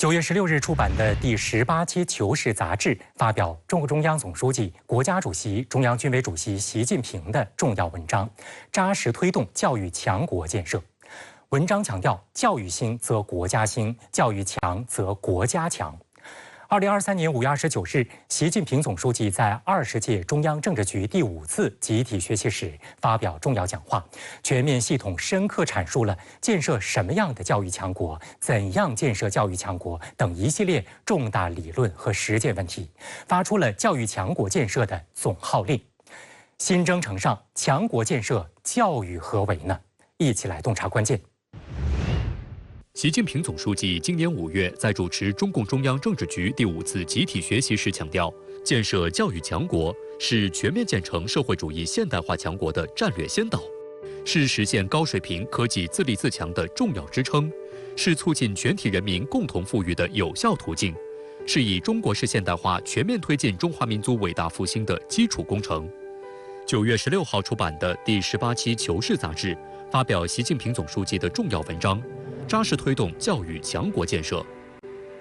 9月16日出版的第18期《求是》杂志发表中共中央总书记、国家主席、中央军委主席习近平的重要文章，扎实推动教育强国建设。文章强调，教育兴则国家兴，教育强则国家强。2023年5月29日，习近平总书记在20届中央政治局第5次集体学习时发表重要讲话，全面系统深刻阐述了建设什么样的教育强国、怎样建设教育强国等一系列重大理论和实践问题，发出了教育强国建设的总号令。新征程上，强国建设教育何为呢？一起来洞察关键。习近平总书记今年5月在主持中共中央政治局第5次集体学习时强调，建设教育强国是全面建成社会主义现代化强国的战略先导，是实现高水平科技自立自强的重要支撑，是促进全体人民共同富裕的有效途径，是以中国式现代化全面推进中华民族伟大复兴的基础工程。9月16号出版的第18期《求是》杂志发表习近平总书记的重要文章，扎实推动教育强国建设。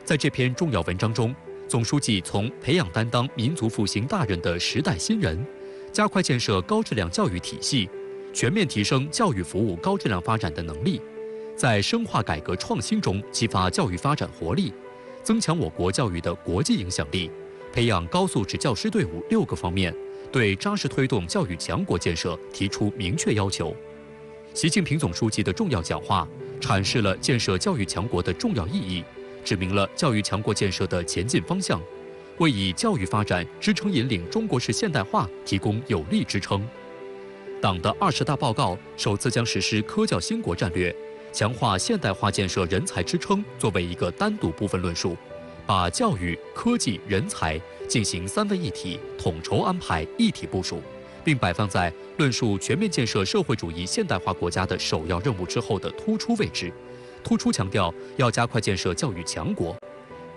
在这篇重要文章中，总书记从培养担当民族复兴大任的时代新人，加快建设高质量教育体系，全面提升教育服务高质量发展的能力，在深化改革创新中激发教育发展活力，增强我国教育的国际影响力，培养高素质教师队伍6个方面，对扎实推动教育强国建设提出明确要求。习近平总书记的重要讲话阐释了建设教育强国的重要意义，指明了教育强国建设的前进方向，为以教育发展支撑引领中国式现代化提供有力支撑。党的20大报告首次将实施科教兴国战略，强化现代化建设人才支撑作为一个单独部分论述，把教育、科技、人才进行3位一体统筹安排、一体部署，并摆放在论述全面建设社会主义现代化国家的首要任务之后的突出位置，突出强调要加快建设教育强国。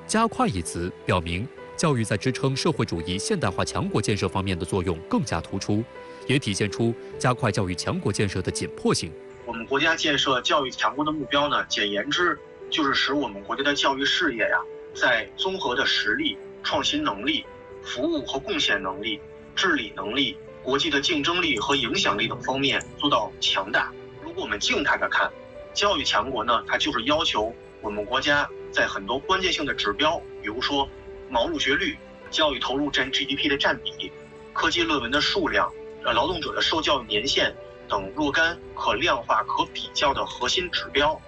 加快一词表明，教育在支撑社会主义现代化强国建设方面的作用更加突出，也体现出加快教育强国建设的紧迫性。我们国家建设教育强国的目标呢，简言之，就是使我们国家的教育事业呀，在综合的实力、创新能力、服务和贡献能力、治理能力、国际的竞争力和影响力等方面做到强大。如果我们静态的看，教育强国呢，它就是要求我们国家在很多关键性的指标，比如说毛入学率、教育投入占 GDP 的占比、科技论文的数量、劳动者的受教育年限等若干可量化、可比较的核心指标，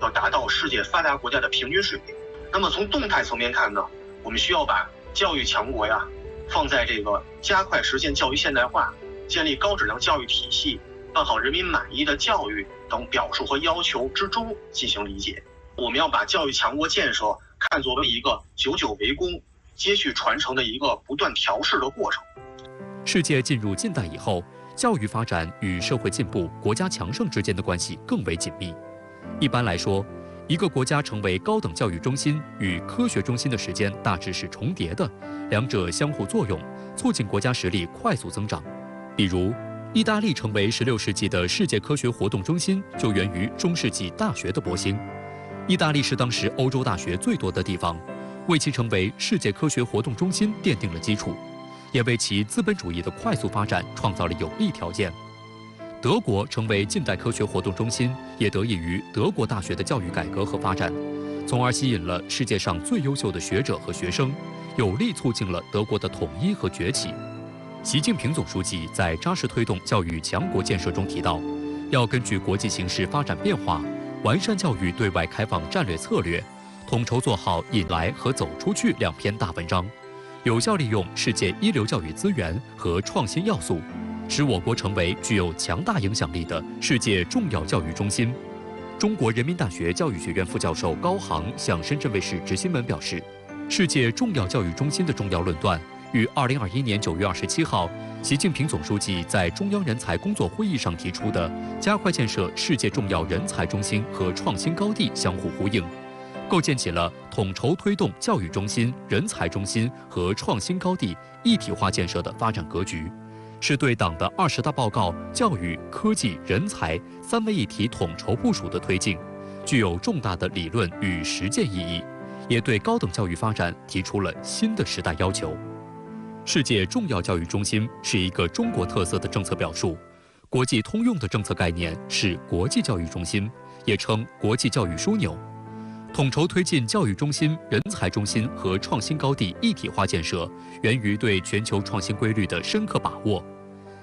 要达到世界发达国家的平均水平。那么从动态层面看呢，我们需要把教育强国呀放在这个加快实现教育现代化、建立高质量教育体系、办好人民满意的教育等表述和要求之中进行理解。我们要把教育强国建设看作为一个久久为功、接续传承的一个不断调试的过程。世界进入近代以后，教育发展与社会进步、国家强盛之间的关系更为紧密。一般来说，一个国家成为高等教育中心与科学中心的时间大致是重叠的，两者相互作用，促进国家实力快速增长。比如，意大利成为16世纪的世界科学活动中心，就源于中世纪大学的勃兴。意大利是当时欧洲大学最多的地方，为其成为世界科学活动中心奠定了基础，也为其资本主义的快速发展创造了有利条件。德国成为近代科学活动中心，也得益于德国大学的教育改革和发展，从而吸引了世界上最优秀的学者和学生，有力促进了德国的统一和崛起。习近平总书记在扎实推动教育强国建设中提到，要根据国际形势发展变化，完善教育对外开放战略策略，统筹做好引来和走出去2篇大文章，有效利用世界一流教育资源和创新要素，使我国成为具有强大影响力的世界重要教育中心。中国人民大学教育学院副教授高航向深圳卫视执新闻表示，世界重要教育中心的重要论断与2021年9月27号习近平总书记在中央人才工作会议上提出的加快建设世界重要人才中心和创新高地相互呼应，构建起了统筹推动教育中心、人才中心和创新高地一体化建设的发展格局，是对党的20大报告教育、科技、人才3位一体统筹部署的推进，具有重大的理论与实践意义，也对高等教育发展提出了新的时代要求。世界重要教育中心是一个中国特色的政策表述，国际通用的政策概念是国际教育中心，也称国际教育枢纽，统筹推进教育中心、人才中心和创新高地一体化建设，源于对全球创新规律的深刻把握。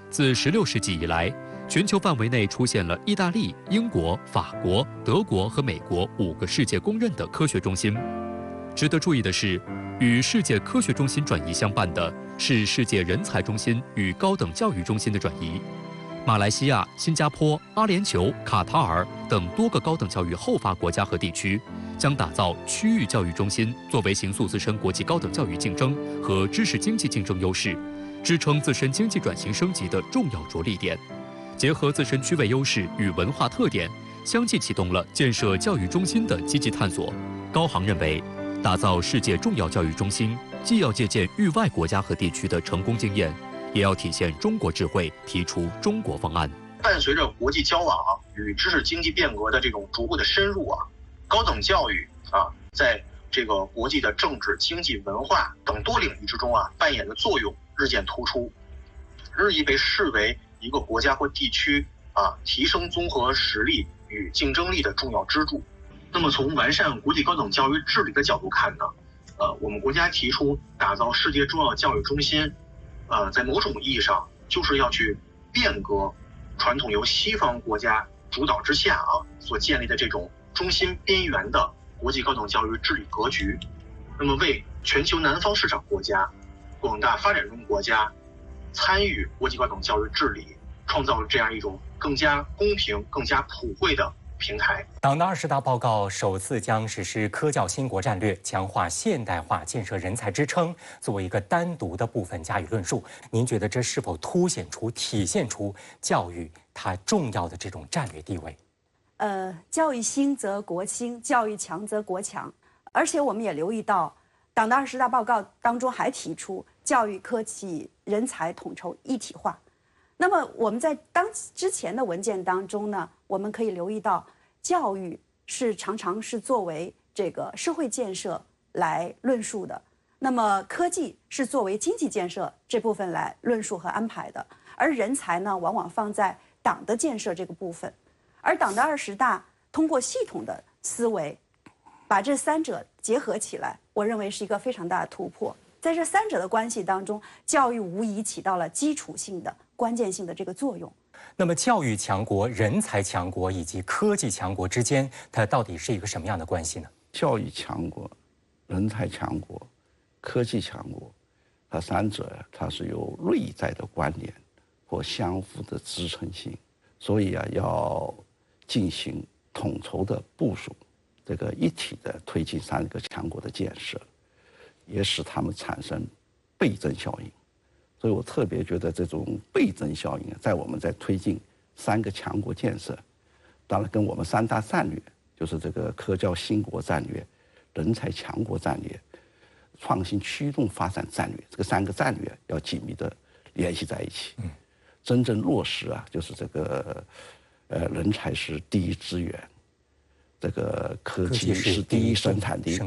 自16世纪以来，全球范围内出现了意大利、英国、法国、德国和美国5个世界公认的科学中心。值得注意的是，与世界科学中心转移相伴的是世界人才中心与高等教育中心的转移。马来西亚、新加坡、阿联酋、卡塔尔等多个高等教育后发国家和地区，将打造区域教育中心，作为形塑自身国际高等教育竞争和知识经济竞争优势，支撑自身经济转型升级的重要着力点。结合自身区位优势与文化特点，相继启动了建设教育中心的积极探索。高航认为，打造世界重要教育中心，既要借鉴域外国家和地区的成功经验，也要体现中国智慧，提出中国方案。伴随着国际交往与知识经济变革的这种逐步的深入高等教育在这个国际的政治、经济、文化等多领域之中扮演的作用日渐突出，日益被视为一个国家或地区提升综合实力与竞争力的重要支柱。那么从完善国际高等教育治理的角度看呢，我们国家提出打造世界重要教育中心，在某种意义上就是要去变革传统由西方国家主导之下所建立的这种中心边缘的国际高等教育治理格局，那么为全球南方市场国家、广大发展中国家参与国际高等教育治理，创造了这样一种更加公平、更加普惠的平台。党的20大报告首次将实施科教兴国战略，强化现代化建设人才支撑作为一个单独的部分加以论述。您觉得这是否凸显出、体现出教育它重要的这种战略地位？教育兴则国兴，教育强则国强。而且我们也留意到，党的20大报告当中还提出教育、科技、人才统筹一体化。那么我们在之前的文件当中呢，我们可以留意到，教育常常是作为这个社会建设来论述的，那么科技是作为经济建设这部分来论述和安排的，而人才呢，往往放在党的建设这个部分。而党的20大通过系统的思维，把这三者结合起来，我认为是一个非常大的突破。在这三者的关系当中，教育无疑起到了基础性的、关键性的这个作用。那么，教育强国、人才强国以及科技强国之间，它到底是一个什么样的关系呢？教育强国、人才强国、科技强国，它三者它是有内在的关联或相互的支撑性，所以要进行统筹的部署，这个一体的推进三个强国的建设，也使它们产生倍增效应。所以我特别觉得这种倍增效应在我们在推进三个强国建设，当然跟我们三大战略，就是这个科教兴国战略、人才强国战略、创新驱动发展战略，这个三个战略要紧密的联系在一起，真正落实就是这个人才是第一资源，这个科技是第一生产力，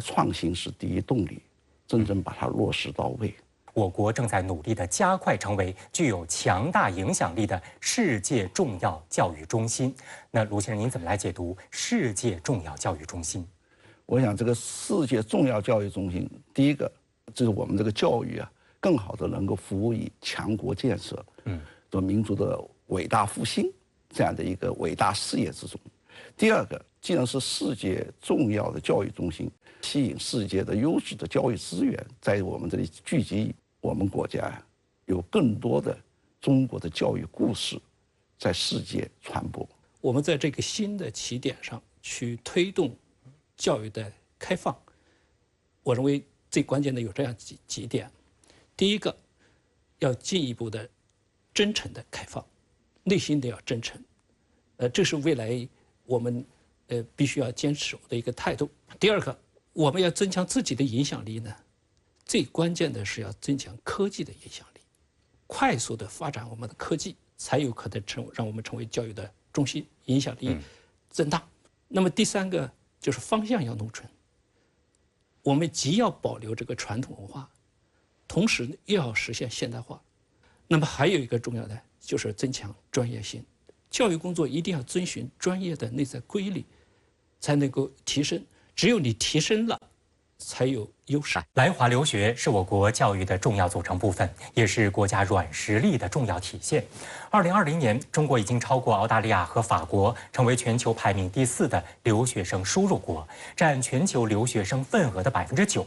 创新是第一动力，真正把它落实到位。我国正在努力地加快成为具有强大影响力的世界重要教育中心。那卢先生，您怎么来解读世界重要教育中心？我想，这个世界重要教育中心，第一个就是我们这个教育更好的能够服务于强国建设，做民族的伟大复兴这样的一个伟大事业之中。第二个，既然是世界重要的教育中心，吸引世界的优质的教育资源在我们这里聚集，我们国家有更多的中国的教育故事在世界传播。我们在这个新的起点上去推动教育的开放，我认为最关键的有这样几点。第一个，要进一步的真诚的开放，内心的要真诚，这是未来我们必须要坚守的一个态度。第二个，我们要增强自己的影响力呢，最关键的是要增强科技的影响力，快速的发展我们的科技，才有可能让我们成为教育的中心，影响力增大。那么第三个就是方向要弄准，我们既要保留这个传统文化，同时又要实现现代化。那么还有一个重要的就是增强专业性，教育工作一定要遵循专业的内在规律，才能够提升。只有你提升了，才有优势。来华留学是我国教育的重要组成部分，也是国家软实力的重要体现。2020年，中国已经超过澳大利亚和法国，成为全球排名第4的留学生输入国，占全球留学生份额的9%。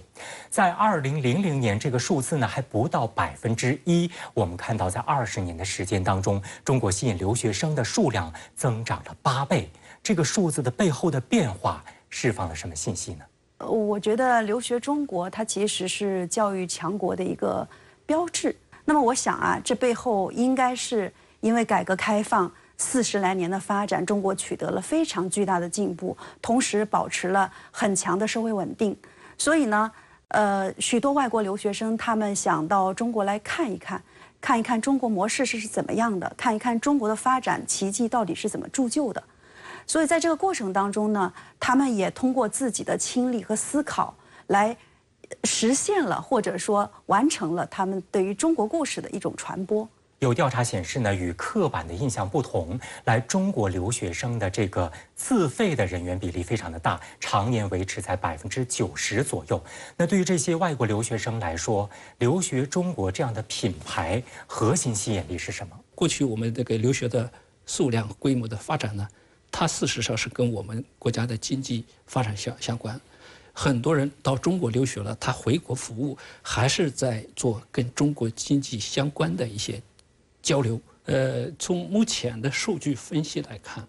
在2000年，这个数字呢还不到1%。我们看到，在20年的时间当中，中国吸引留学生的数量增长了8倍。这个数字的背后的变化释放了什么信息呢？我觉得留学中国，它其实是教育强国的一个标志。那么我想啊，这背后应该是因为改革开放40来年的发展，中国取得了非常巨大的进步，同时保持了很强的社会稳定。所以呢，许多外国留学生他们想到中国来看一看中国模式是怎么样的，看一看中国的发展奇迹到底是怎么铸就的。所以在这个过程当中呢，他们也通过自己的亲历和思考来实现了或者说完成了他们对于中国故事的一种传播。有调查显示呢，与刻板的印象不同，来中国留学生的这个自费的人员比例非常的大，常年维持在90%左右。那对于这些外国留学生来说，留学中国这样的品牌核心吸引力是什么？过去我们这个留学的数量规模的发展呢，它事实上是跟我们国家的经济发展相关。很多人到中国留学了，他回国服务还是在做跟中国经济相关的一些交流。从目前的数据分析来看，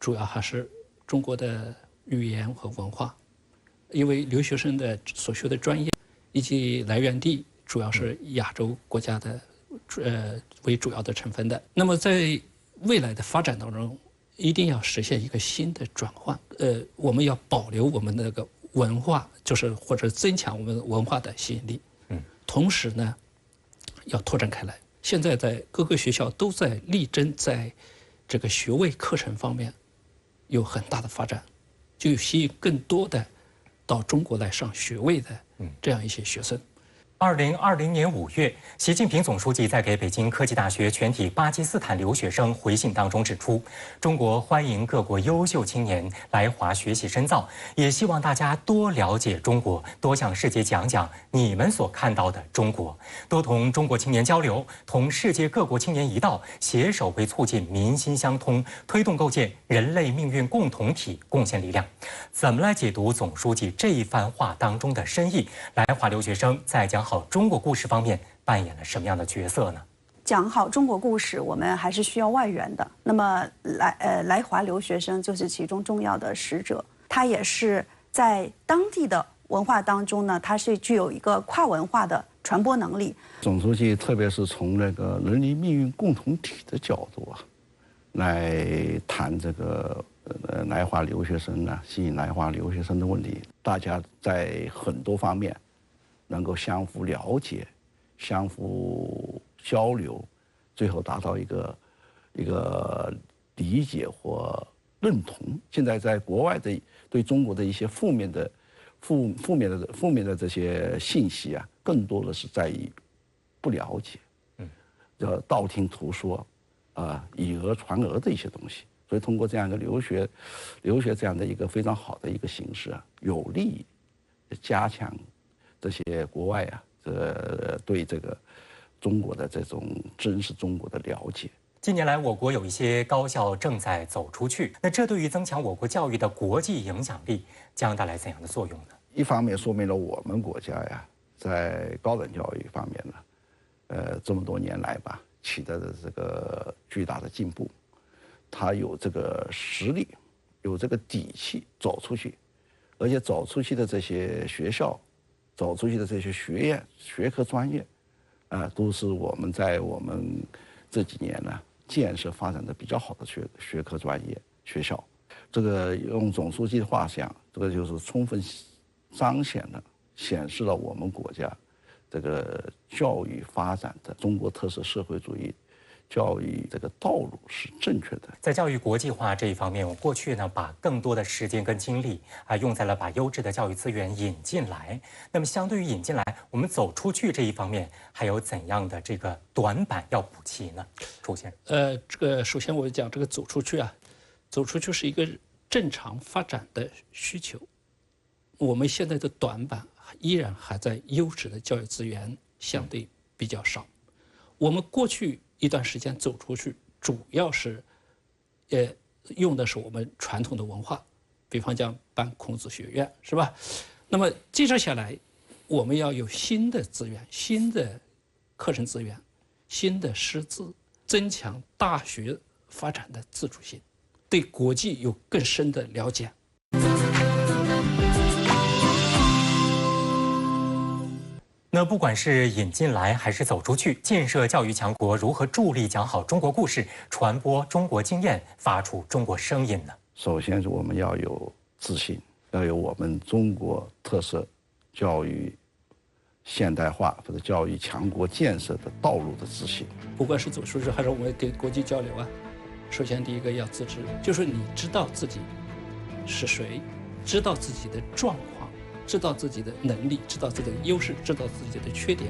主要还是中国的语言和文化，因为留学生的所学的专业以及来源地主要是亚洲国家的为主要的成分的。那么在未来的发展当中，一定要实现一个新的转换。我们要保留我们那个文化，就是或者增强我们文化的吸引力。同时呢，要拓展开来。现在在各个学校都在力争在这个学位课程方面有很大的发展，就吸引更多的到中国来上学位的这样一些学生。2020年5月，习近平总书记在给北京科技大学全体巴基斯坦留学生回信当中指出，中国欢迎各国优秀青年来华学习深造，也希望大家多了解中国，多向世界讲讲你们所看到的中国，多同中国青年交流，同世界各国青年一道，携手为促进民心相通，推动构建人类命运共同体贡献力量。怎么来解读总书记这一番话当中的深意？来华留学生在讲好中国故事方面扮演了什么样的角色呢？讲好中国故事，我们还是需要外援的。那么来华留学生就是其中重要的使者，他也是在当地的文化当中呢，他是具有一个跨文化的传播能力。总书记特别是从那个人类命运共同体的角度啊，来谈这个来华留学生呢，吸引来华留学生的问题，大家在很多方面能够相互了解、相互交流，最后达到一个理解或认同。现在在国外的对中国的一些负面的这些信息啊，更多的是在于不了解，叫道听途说，以讹传讹的一些东西。所以通过这样一个留学这样的一个非常好的一个形式啊，有利加强这些国外啊，对这个中国的这种真实中国的了解。近年来，我国有一些高校正在走出去，那这对于增强我国教育的国际影响力将带来怎样的作用呢？一方面说明了我们国家呀，在高等教育方面呢，这么多年来吧，取得的这个巨大的进步，它有这个实力，有这个底气走出去，而且走出去的这些学校，走出去的这些学院、学科专业，都是我们这几年呢建设发展的比较好的学科专业学校。这个用总书记的话讲，这个就是充分彰显了、显示了我们国家这个教育发展的中国特色社会主义教育这个道路是正确的。在教育国际化这一方面，我过去呢把更多的时间跟精力用在了把优质的教育资源引进来。那么相对于引进来，我们走出去这一方面还有怎样的这个短板要补齐呢？朱先生，这个首先我讲这个走出去啊，走出去是一个正常发展的需求。我们现在的短板依然还在优质的教育资源相对比较少。我们过去一段时间走出去，主要是，用的是我们传统的文化，比方讲办孔子学院，是吧？那么接着下来，我们要有新的资源、新的课程资源、新的师资，增强大学发展的自主性，对国际有更深的了解。那不管是引进来还是走出去，建设教育强国如何助力讲好中国故事，传播中国经验，发出中国声音呢？首先是我们要有自信，要有我们中国特色教育现代化或者教育强国建设的道路的自信。不管是走出去还是我们跟国际交流啊，首先第一个要自知，就是你知道自己是谁，知道自己的状况，知道自己的能力，知道自己的优势，知道自己的缺点。